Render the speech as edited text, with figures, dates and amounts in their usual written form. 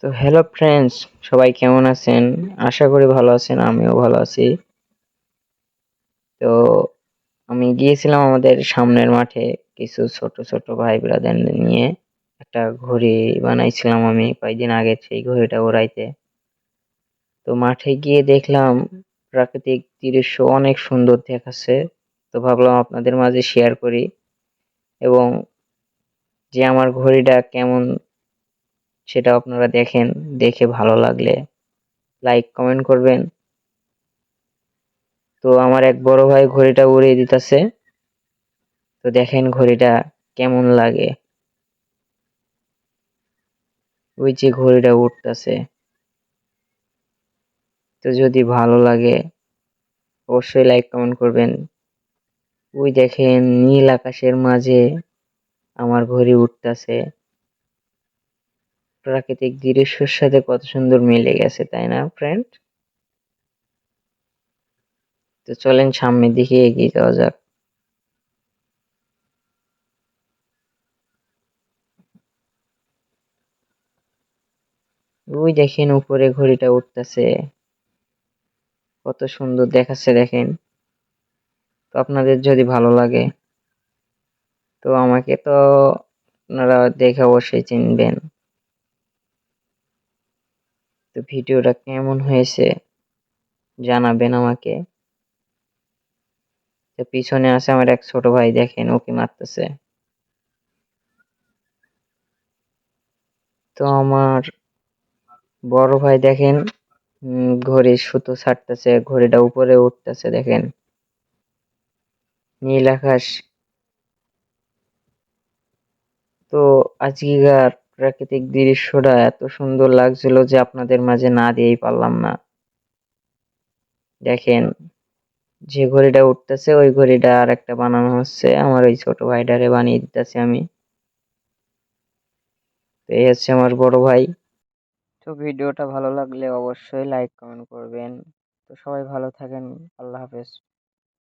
তো hello friends, সবাই কেমন আছেন? আশা করি ভালো আছেন, আমিও ভালো আছি। তো আমি গিয়েছিলাম আমাদের সামনের মাঠে কিছু ছোট ছোট ভাই ব্রাদার নিয়ে একটা ঘড়ি বানাইছিলাম আমি কয়েকদিন আগে, সেই ঘড়িটা উড়াইতে। তো মাঠে গিয়ে দেখলাম প্রাকৃতিক দৃশ্য অনেক সুন্দর দেখাচ্ছে। তো ভাবলাম আপনাদের মাঝে শেয়ার করি, এবং যে আমার ঘড়িটা কেমন সেটা আপনারা দেখেন। দেখে ভালো লাগলে লাইক কমেন্ট করবেন। তো আমার এক বড় ভাই ঘড়িটা উড়িয়ে দিতেছে। তো দেখেন ঘড়িটা কেমন লাগে, ওই যে ঘড়িটা উঠতেছে। তো যদি ভালো লাগে অবশ্যই লাইক কমেন্ট করবেন। ওই দেখেন নীল আকাশের মাঝে আমার ঘড়ি উঠতেছে, প্রাকৃতিক দৃশ্যের সাথে কত সুন্দর মিলে গেছে, তাই না ফ্রেন্ড? তো চলেন সামনের দিকে এগিয়ে যাওয়া যাক। ওই দেখেন উপরে ঘড়িটা উঠতেছে, কত সুন্দর দেখাচ্ছে দেখেন। তো আপনাদের যদি ভালো লাগে তো আমাকে তো আপনারা দেখে অবশ্যই চিনবেন। তো ভিডিওটা কেমন হয়েছে জানাবেন আমাকে। তো পিছনে আছে আমার এক ছোট ভাই, দেখেন ওকে মারতেছে। তো আমার বড় ভাই দেখেন ঘড়ির সুতো ছাড়তেছে, ঘড়িটা উপরে উঠতেছে দেখেন, নীল আকাশ। তো আজকের প্রাকৃতিক দৃশ্যটা এত সুন্দর লাগছিল যে আপনাদের মাঝে না দিয়েই পারলাম না। দেখেন যে ঘড়িটা উঠতেছে ওই ঘড়িটা আর একটা বানানো হচ্ছে, আমার ওই ছোট ভাইটারে বানিয়ে দিতেছি আমি। তো এই হচ্ছে আমার বড় ভাই। তো ভিডিওটা ভালো লাগলে অবশ্যই লাইক কমেন্ট করবেন। তো সবাই ভালো থাকেন। আল্লাহ হাফেজ।